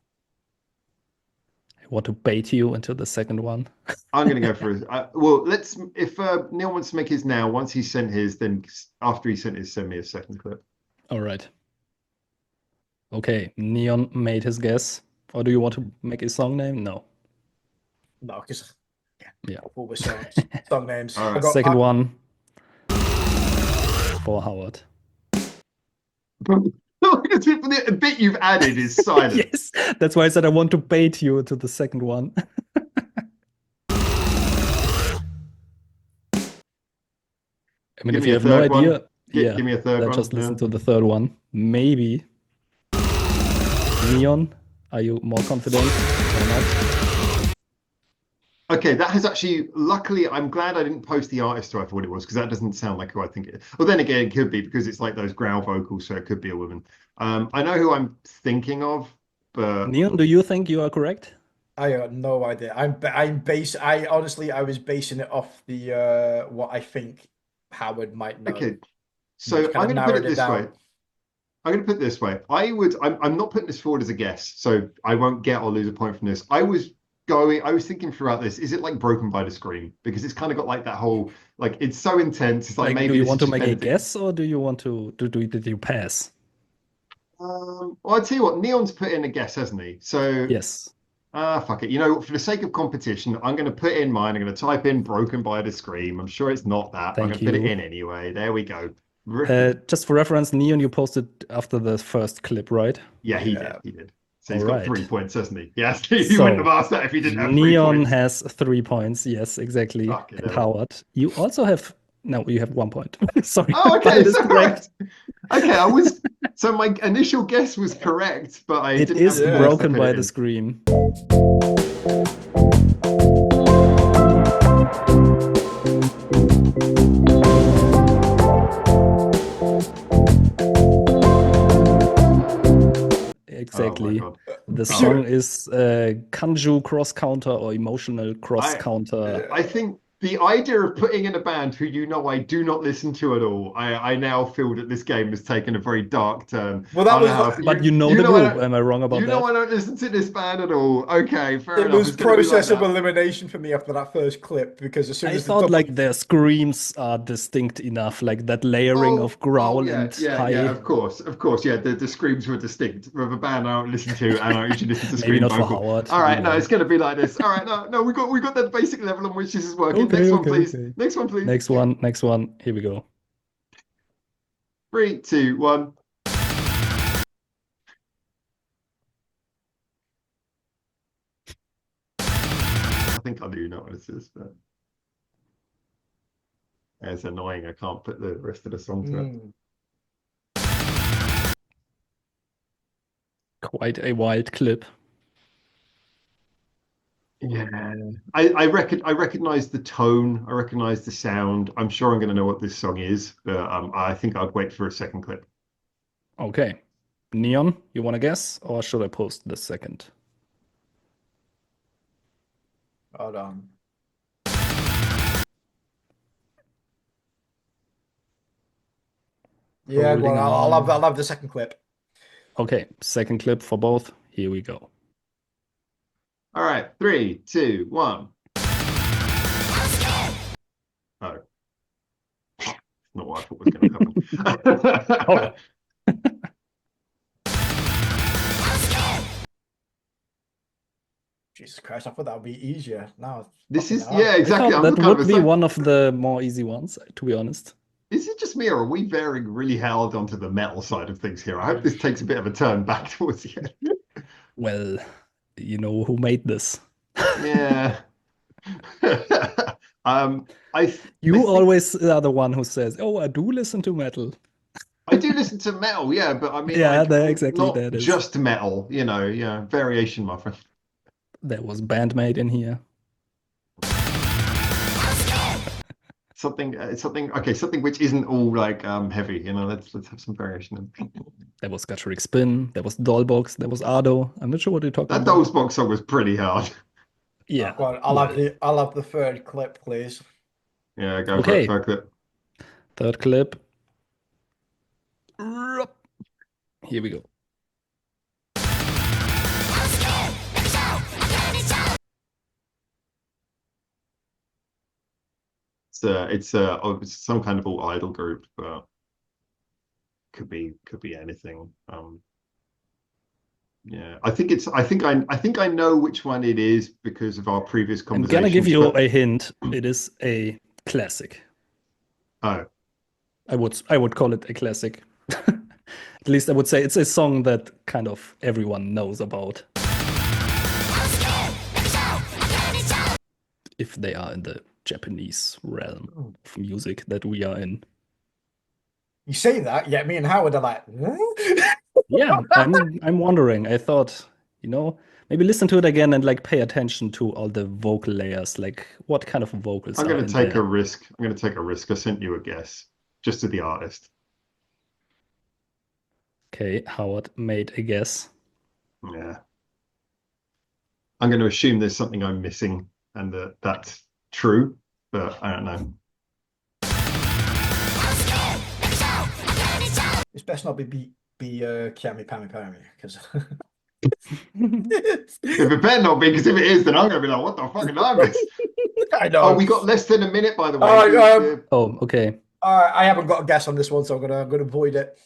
I want to bait you into the second one. I'm gonna go for his. Well, let's. If Neil wants to make his now, once he's sent his, then after he sent his, send me a second clip. All right. Okay, Neon made his guess. Or do you want to make a song name? No. no, because Yeah. all the song names. All I right. got Second one for Howard. The bit you've added is silence. Yes, that's why I said I want to bait you to the second one. I mean, Give if me you a have no third one. idea, yeah, Give me a third then one. just listen Yeah. to the third one. Maybe Neon. Are you more confident or not? Okay, that has actually. Luckily, I'm glad I didn't post the artist who I thought it was because that doesn't sound like who I think it is. Well, then again, it could be because it's like those growl vocals, so it could be a woman. I know who I'm thinking of, but Neon, do you think you are correct? I got no idea. I honestly I was basing it off the what I think Howard might know. okay. And I've So kind I'm of going to put narrowed it it this way. down. I'm going to put it this way. I'm not putting this forward as a guess, so I won't get or lose a point from this. I was thinking throughout this, is it like Broken by the Scream? Because it's kind of got like that whole, like, it's so intense. It's like Like, do maybe you this is want to just make a Benedikt. guess or do you want to did you pass? Well, I'll tell you what, Neon's put in a guess, hasn't he? So, Yes. fuck it. You know, for the sake of competition, I'm going to put in mine. I'm going to type in Broken by the Scream. I'm sure it's not that, but I'm Thank going to put it you. in anyway. There we go. Just for reference, Neon, you posted after the first clip, right? Yeah, he did. Yeah. He did. So All he's got right. 3 points, hasn't he? Yes, he wouldn't have So asked that if he didn't have 3 Neon points. has 3 points. Yes, exactly. Fucking And hell. Howard, you also have no, you have 1 point. Sorry, Oh, but okay, it is so correct. right. Okay, so my initial guess was correct, but I It didn't have is the words to broken put by it the in. scream. Oh my Exactly. God. The Pure. song is Kanju cross counter or emotional cross counter. Yeah. I think The idea of putting in a band who I do not listen to at all, I now feel that this game has taken a very dark turn. Well, that was But you know the group. Am I wrong about that? I don't listen to this band at all. Okay, fair it enough. was It's going to be like process of that. elimination for me after that first clip because as soon I as the thought double like their screams are distinct enough, like that layering of growl yeah, and yeah, high. yeah. Of course. Yeah. The screams were distinct. With a band I don't listen to, and I usually listen to Maybe scream not for vocal. Howard. All right, you no, know. it's going to be like this. All right, no, we got the basic level on which this is working. Okay, Next one, okay, please. okay. Next one, please. Next one. Here we go. 3, 2, 1. I think I do know what this is, but it's annoying. I can't put the rest of the song to it. Quite a wild clip. Yeah, I recognize the tone. I recognize the sound. I'm sure I'm going to know what this song is, but I think I'd wait for a second clip. Okay. Neon, you want to guess? Or should I post the second? Hold on. Yeah, Holding well, on. I'll have the second clip. Okay, second clip for both. Here we go. All right, 3, 2, 1. Oh, not what I thought was going to happen. Oh. Jesus Christ, I thought that would be easier. Now This is fucking hell. yeah, exactly. That would be one of the more easy ones, to be honest. Is it just me, or are we veering really hard onto the metal side of things here? I hope this takes a bit of a turn back towards the end. Well, you know who made this. Yeah. You always are the one who says, "Oh, I do listen to metal." I do listen to metal, yeah, but I mean, Yeah, like, exactly not that is. just metal, variation, my friend. There was band-maid in here. Something which isn't all like heavy, let's have some variation. There was Gatrick Spin, there was Dollbox, there was Ardo. I'm not sure what you're talking That about. Dollbox song was pretty hard. Yeah. Well, I'll have the third clip, please. Yeah, go for it. Third clip. Third clip. Here we go. It's some kind of all idol group, but could be anything. Yeah, I think I know which one it is because of our previous conversation. I'm gonna give you a hint. It is a classic. Oh, I would call it a classic. At least I would say it's a song that kind of everyone knows about. If they are in the Japanese realm of music that we are in. You say that, yeah, me and Howard are like, Yeah, I'm wondering. I thought, maybe listen to it again and like pay attention to all the vocal layers, like what kind of vocals I'm are going in to take there. a risk. I'm going to take a risk. I sent you a guess, just to the artist. Okay, Howard made a guess. Yeah. I'm going to assume there's something I'm missing and that's true, but I don't know. It's best not be Kiami Pami Pami because If it better not be, because if it is, then I'm going to be like, what the fuck is this? I know. Oh, we got less than a minute, by the way. Oh, okay. I haven't got a guess on this one, so I'm gonna avoid it.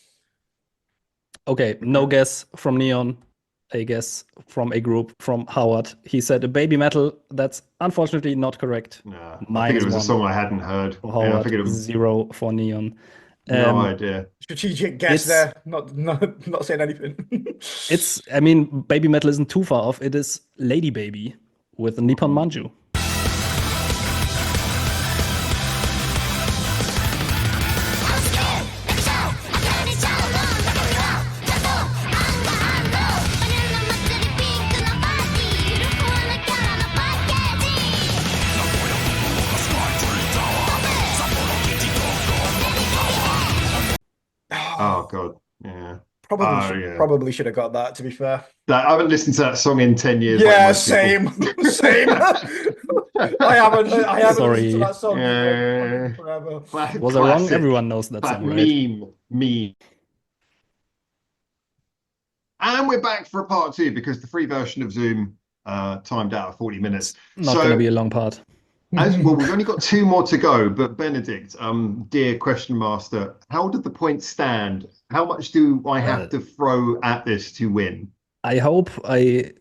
Okay, no guess from Neon. A guess from a group from Howard. He said a baby metal. That's unfortunately not correct. No, I think it was a song I hadn't heard. For Howard, I figured it was 0 for Neon. No idea. Strategic guess there. Not saying anything. I mean, baby metal isn't too far off. It is Lady Baby with Nippon Manju. Oh god, yeah. Probably should have got that, to be fair. I haven't listened to that song in 10 years like Yeah, most same. people. Same. I haven't listened to Sorry. that song Yeah. forever. Was I wrong? Classic. Everyone knows that song, right? Meme. And we're back for a part 2 because the free version of Zoom timed out at 40 minutes. Not going to be a long part. As well, we've only got 2 more to go, but Benedikt, dear question master, how did the points stand? How much do I have to throw at this to win? I hope I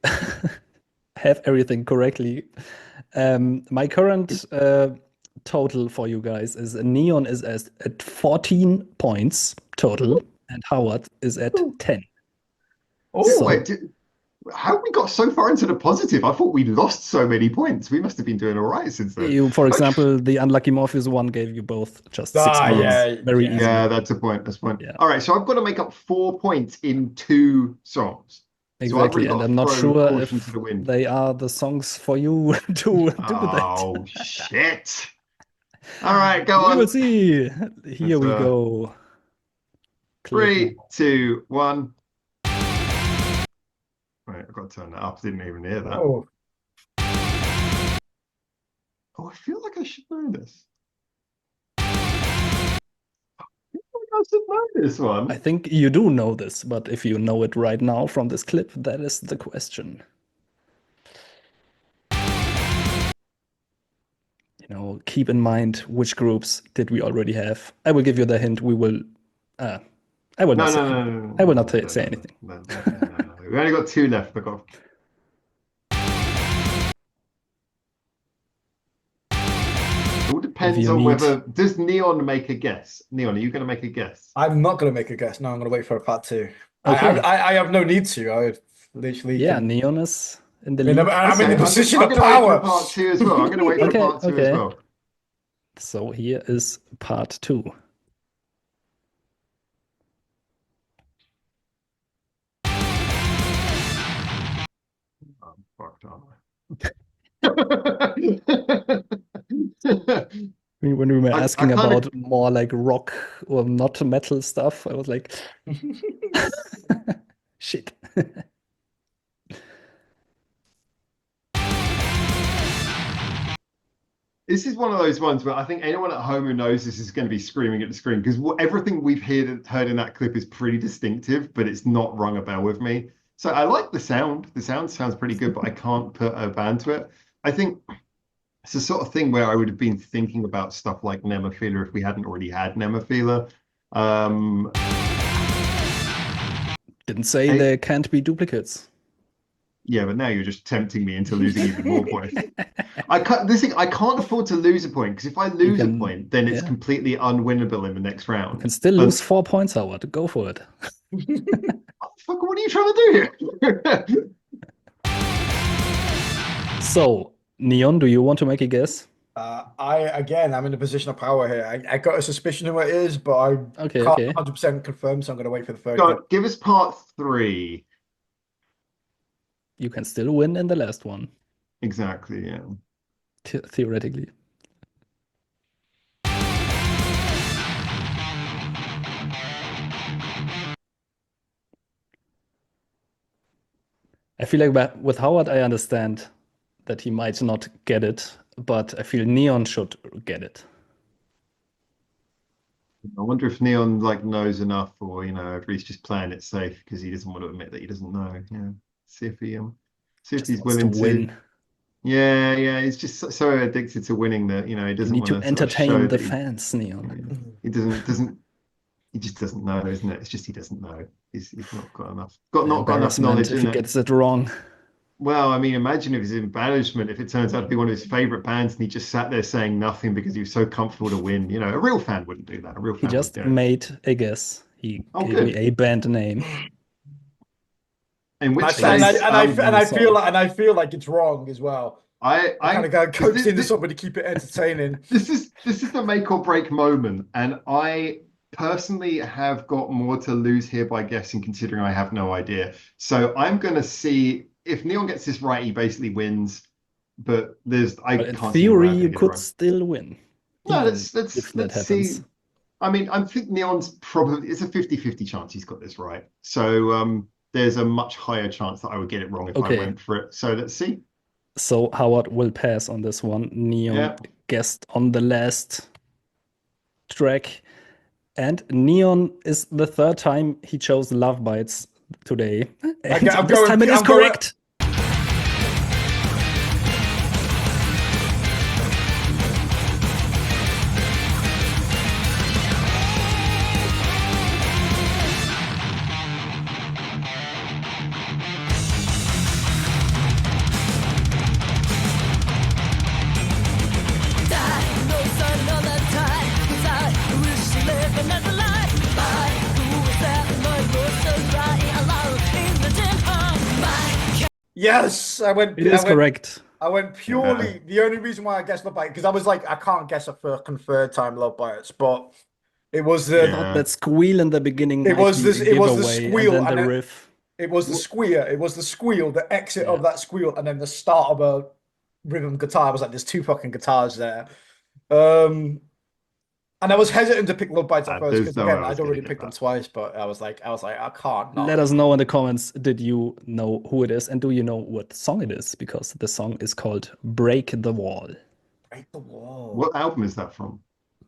have everything correctly. My current total for you guys is Neon is at 14 points total, and Howard is at 10. Oh, wait, how have we got so far into the positive? I thought we lost so many points. We must have been doing all right since then. You, for example, the unlucky Morpheus one gave you both just 6 points. Yeah, very easy. Yeah, that's a point. That's a point. Yeah. All right, so I've got to make up 4 points in 2 songs. Exactly, so and I'm not sure if they are the songs for you to do that. Oh, shit. All right, go on. We will see. Here we go. 3, 2, 1. Right, I've got to turn that up. Didn't even hear that. Oh, I feel like I should know this. I should know this one. I think you do know this, but if you know it right now from this clip, that is the question. You know, keep in mind which groups did we already have. I will give you the hint. We will. I will not say. I will not say anything. No. We only got 2 left. It all depends on whether. Does Neon make a guess? Neon, are you going to make a guess? I'm not going to make a guess. No, I'm going to wait for a part 2. Okay. I have no need to. I literally. Yeah, Neon is in the lead. I'm in the position of power. I'm going to wait for part 2 as well. I'm going to wait for part 2 as well. So here is part 2. I'm fucked, aren't I? When we were asking about more like rock or not metal stuff, I was like, shit. This is one of those ones where I think anyone at home who knows this is going to be screaming at the screen because everything we've heard in that clip is pretty distinctive, but it's not rung a bell with me. So I like the sound. The sound sounds pretty good, but I can't put a band to it. I think it's the sort of thing where I would have been thinking about stuff like Nemophila if we hadn't already had Nemophila. Didn't say there can't be duplicates. Yeah, but now you're just tempting me into losing even more points. I can't afford to lose a point because if I lose a point, then it's completely unwinnable in the next round. You can still lose 4 points, Howard. Go for it. What are you trying to do here? So, Neon, do you want to make a guess? I'm in a position of power here. I got a suspicion of what it is, but I can't 100% confirm, so I'm going to wait for the third. Give us part 3. You can still win in the last one. Exactly, yeah. Theoretically. I feel like with Howard, I understand that he might not get it, but I feel Neon should get it. I wonder if Neon knows enough, or if he's just playing it safe because he doesn't want to admit that he doesn't know. Yeah, see if he's willing to win. Yeah, he's just so addicted to winning that he doesn't want to entertain the fans, Neon. He just doesn't know, isn't it? It's just he doesn't know. He's not got enough. Not got enough knowledge. If he gets it wrong. Well, I mean, imagine if his embarrassment if it turns out to be one of his favorite bands and he just sat there saying nothing because he was so comfortable to win. A real fan wouldn't do that. A real fan. He just made a guess. He gave me a band name. In which case, I feel like it's wrong as well. I kind of go coaxing this up to keep it entertaining. This is the make or break moment, and I personally have got more to lose here by guessing, considering I have no idea. So I'm going to see if Neon gets this right. He basically wins, in theory, you could still win. No, let's see. I mean, I think Neon's probably, it's a 50-50 chance he's got this right. So there's a much higher chance that I would get it wrong if I went for it. So let's see. So Howard will pass on this one. Neon guessed on the last track. And Neon is the third time he chose Love Bites today. And this time it is correct. Yes, I went. It is correct. I went purely. The only reason why I guessed Love Bites because I was like, I can't guess a third time Love Bites, but it was that squeal in the beginning. It was this. It was the squeal and then the riff. It was the squeal. It was the squeal. The exit of that squeal, and then the start of a rhythm guitar. I was like, there's two fucking guitars there. And I was hesitant to pick Love Bites at first because again, I'd already picked them twice, but I was like, I can't not. Let us know in the comments, did you know who it is? And do you know what song it is? Because the song is called Break the Wall. Break the Wall. What album is that from?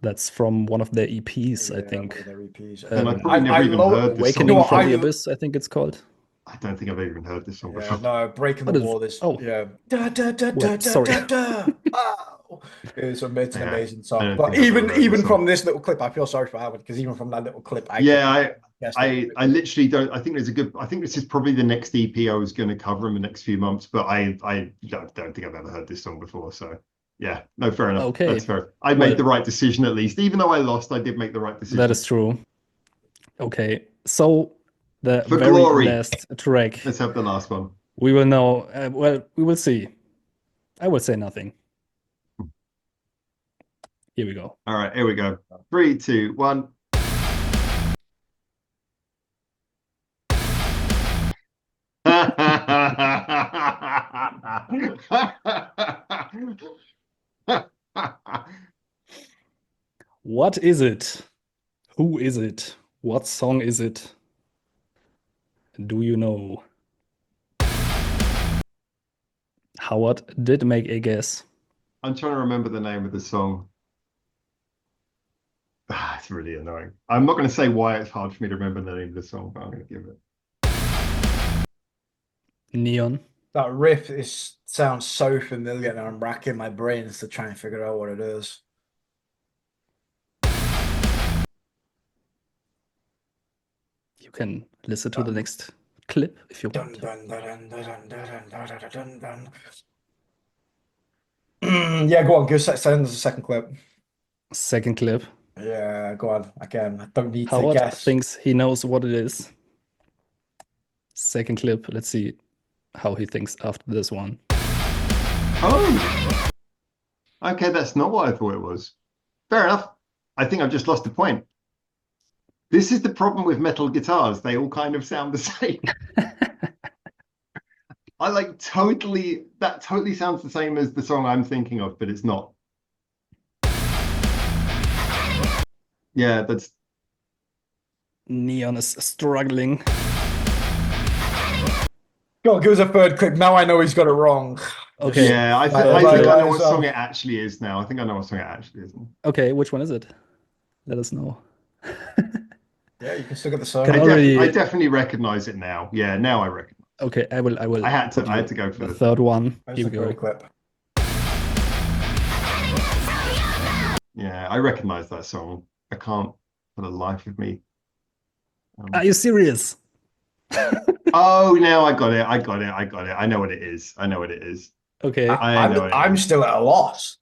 That's from one of their EPs, I think. One of their EPs. And I probably never even heard this Awakening from the Abyss, I think it's called. I don't think I've even heard this song before. No, Breaking the Wall is sorry. It's an amazing song. But even from this little clip, I feel sorry for Howard because even from that little clip, I literally don't. I think there's a good. I think this is probably the next EP I was going to cover in the next few months. But I don't think I've ever heard this song before. So yeah, no, fair enough. Okay, that's fair. I made the right decision at least, even though I lost. I did make the right decision. That is true. Okay, so the very last track. Let's have the last one. We will know. Well, we will see. I will say nothing. Here we go. All right, here we go. 3, 2, 1. What is it? Who is it? What song is it? Do you know? Howard did make a guess. I'm trying to remember the name of the song. It's really annoying. I'm not going to say why it's hard for me to remember the name of the song, but I'm going to give it. Neon. That riff sounds so familiar, and I'm racking my brains to try and figure out what it is. You can listen to the next clip if you want. Yeah, go on. Send us a second clip. Second clip. Yeah, go on. Again, I don't need Howard to guess. Thinks he knows what it is. Second clip. Let's see how he thinks after this one. Oh, okay. That's not what I thought it was. Fair enough. I think I've just lost a point. This is the problem with metal guitars. They all kind of sound the same. That totally sounds the same as the song I'm thinking of, but it's not. Yeah, that's. Neon is struggling. Go on, give us a third clip. Now I know he's got it wrong. Okay. Yeah, I think I know what song it actually is now. I think I know what song it actually is. Okay, which one is it? Let us know. Yeah, you can still get the song. I definitely recognize it now. Yeah, now I recognize. Okay, I will. I had to go for the third one. Here we go. Clip. Yeah, I recognize that song. I can't for the life of me. Are you serious? Oh, now I got it. I know what it is. Okay. I'm still at a loss.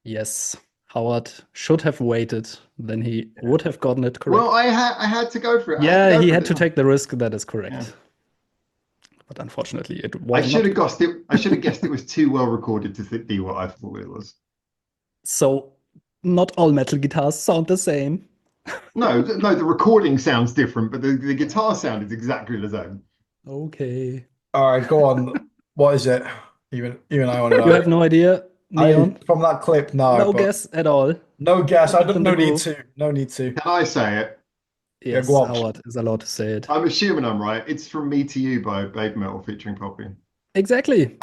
Yes. Howard should have waited. Then he would have gotten it correct. Well, I had to go for it. Yeah, he had to take the risk. That is correct. Yeah. But unfortunately, it was. I should have guessed it. I should have guessed it was too well recorded to be what I thought it was. So, not all metal guitars sound the same. No, the recording sounds different, but the guitar sound is exactly the same. Okay. All right, go on. What is it? Even I want to know. You have no idea. Neon? From that clip, no, No but guess at all. no guess. I Not don't. even the No need group. to. No need to. Can I say it? Yeah, go Yes, on. Howard is allowed to say it. I'm assuming I'm right. It's From Me to You by Baby Metal featuring Poppy. Exactly.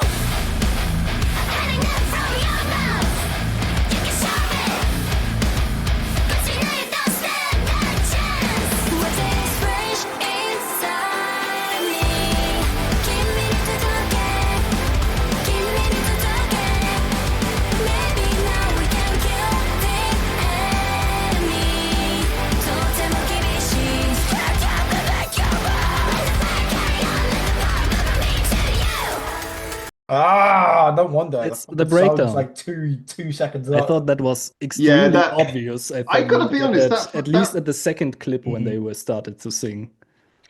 Ah, no wonder. It's the The song's breakdown. like 2 seconds I up. thought that was Yeah, extremely that obvious. I I thought you gotta would be get honest, that at least at the second clip when they Mhm. were started to sing.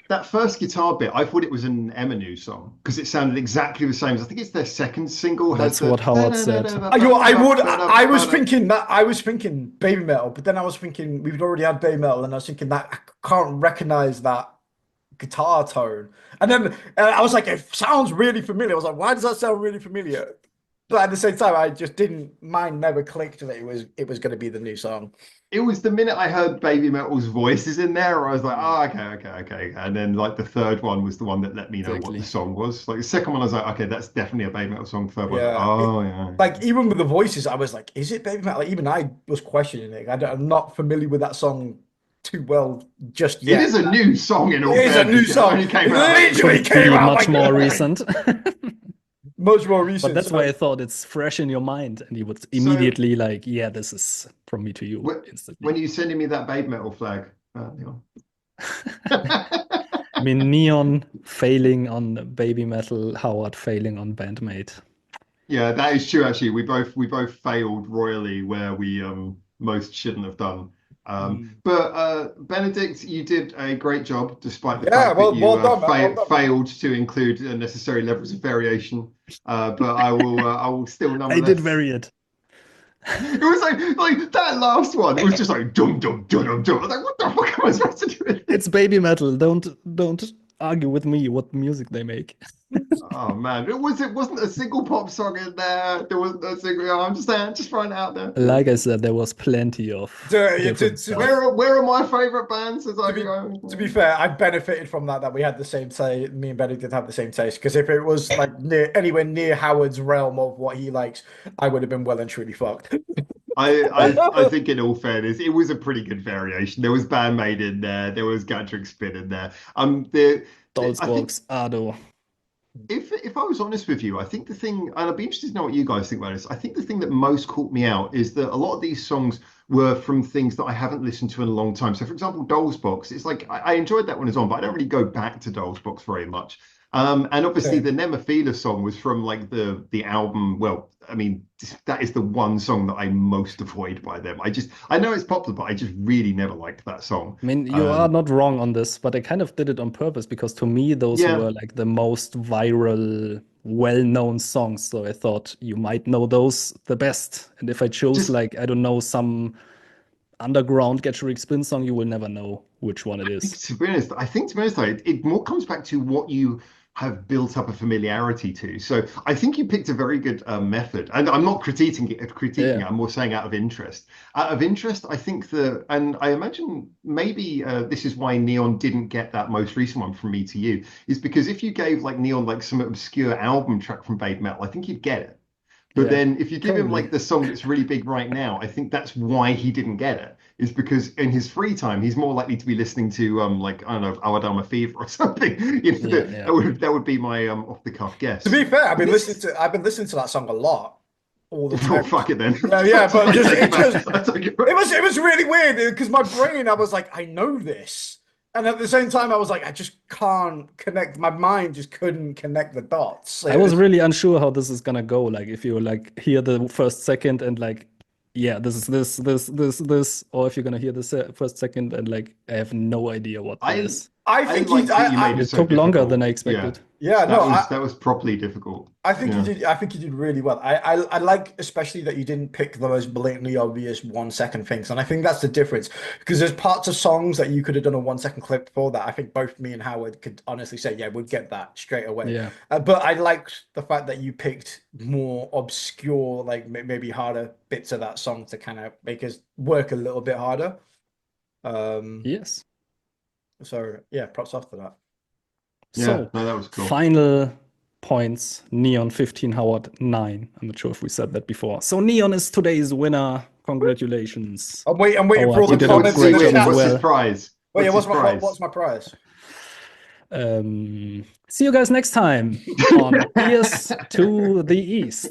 that first guitar bit, I thought it was an Eminem song because it sounded exactly the same. I think it's their second single has That's the what Howard said. I was thinking that I was thinking baby metal, but then I was thinking we've already had baby metal, and I was thinking that I can't recognize that guitar tone. And then I was like, it sounds really familiar. I was like, why does that sound really familiar? But at the same time, I just didn't mind. Never clicked that it was going to be the new song. It was the minute I heard Baby Metal's voices in there, I was like, oh, okay. And then like the third one was the one that let me know what the Exactly. song was. Like the second one, I was like, okay, that's definitely a Baby Metal song. Third one, I was like, Yeah, oh yeah. like even with the voices, I was like, is it baby metal? Like, even I was questioning it. I'm not familiar with that song too well just It yet. is a new song in all It is a new fairness. Yeah, it song. only It came out literally Could came be out much like more recent. much more But recent. that's why I thought it's fresh in your mind, and you would So immediately like, yeah, this is From Me to You when instantly. you sending me that Baby Metal flag, I mean, Neon failing on Baby Metal, Howard failing on Band-maid. yeah, that is true. Actually, we both failed royally where we most shouldn't have done. But Benedikt, you did a great job, despite the Yeah, fact that you well done, man. Well done, man. failed to include necessary levels of variation. But I will still I did nonetheless. vary it. It was like that last one. It was just like dum dum dum dum dum. I was like, what the fuck am I supposed to do with It's this? baby metal. Don't argue with me what music they make. Oh man, it wasn't a single pop song in there. There wasn't a single. I'm just saying, just throwing it out there. Like I said, there was plenty of different stuff. Where are my favorite bands as I To be go? to be fair, I benefited from that we had the same taste. Me and Benny did have the same taste. Because if it was like anywhere near Howard's realm of what he likes, I would have been well and truly fucked. I think in all fairness, it was a pretty good variation. There was band-maid in there. There was Gatrick Spin in there. I think Dolls, Ado. if I was honest with you, I think the thing, and I'd be interested to know what you guys think about this. I think the thing that most caught me out is that a lot of these songs were from things that I haven't listened to in a long time. So, for example, Doll's Box, it's like I enjoyed that when it's on, but I don't really go back to Doll's Box very much. And obviously, the Same. Nemophila song was from like the album. Well, I mean, that is the one song that I most avoid by them. I know it's popular, but I just really never liked that song. I mean, you are not wrong on this, but I kind of did it on purpose because to me, those Yeah, were like the most viral, well-known songs. So I thought you might know those the best. And if I chose just like, I don't know, some underground Get Your Rig Spin song, you will never know which one it is. I think to be honest, though, it more comes back to what you have built up a familiarity to. So I think you picked a very good method, and I'm not critiquing it. Yeah. I'm more saying out of interest. Out of interest, I think and I imagine maybe this is why Neon didn't get that most recent one From Me to You, is because if you gave like Neon like some obscure album track from Babe Metal, I think he'd get it. But Yeah, then if you give him probably. like the song that's really big right now, I think that's why he didn't get it. Is because in his free time, he's more likely to be listening to like I don't know, Awadama Fever or something. Yeah, yeah. That would be my off the cuff To guess. be fair, But this I've been listening to that song a lot, all the oh time. fuck it then. Yeah, but just I take it just it back. I take it back. it was really weird because my brain, I was like, I know this. And at the same time, I was like, I just can't connect. My mind just couldn't connect the dots. I was really unsure how this is gonna go. Like if you like hear the first second and like, yeah, this is this, or if you're gonna hear the first second and like I have no idea what that I is. I think liked that you made It it so took longer difficult. than I Yeah, expected. yeah, no, that was properly difficult. I think Yeah. you did. I think you did really well. I like especially that you didn't pick the most blatantly obvious 1 second things, and I think that's the difference because there's parts of songs that you could have done a 1 second clip for that I think both me and Howard could honestly say, yeah, we'd get that straight away. Yeah. But I liked the fact that you picked more obscure, like maybe harder bits of that song to kind of make us work a little bit harder. Yes. So yeah, props off to that. Yeah, So no, that was cool. final points, Neon 15, Howard 9. I'm not sure if we said that before. So Neon is today's winner. Congratulations. I'm waiting for Howard, all you the did a comments in great the job as chat. What's his well. prize? Wait, What's his prize? what's my prize? See you guys next time on Ears to the East.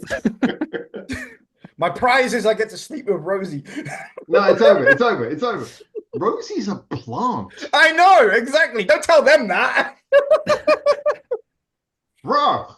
My prize is I get to sleep with Rosie. No, it's over. It's over. It's over. Rosie's a plant. I know, exactly. Don't tell them that. Bruh.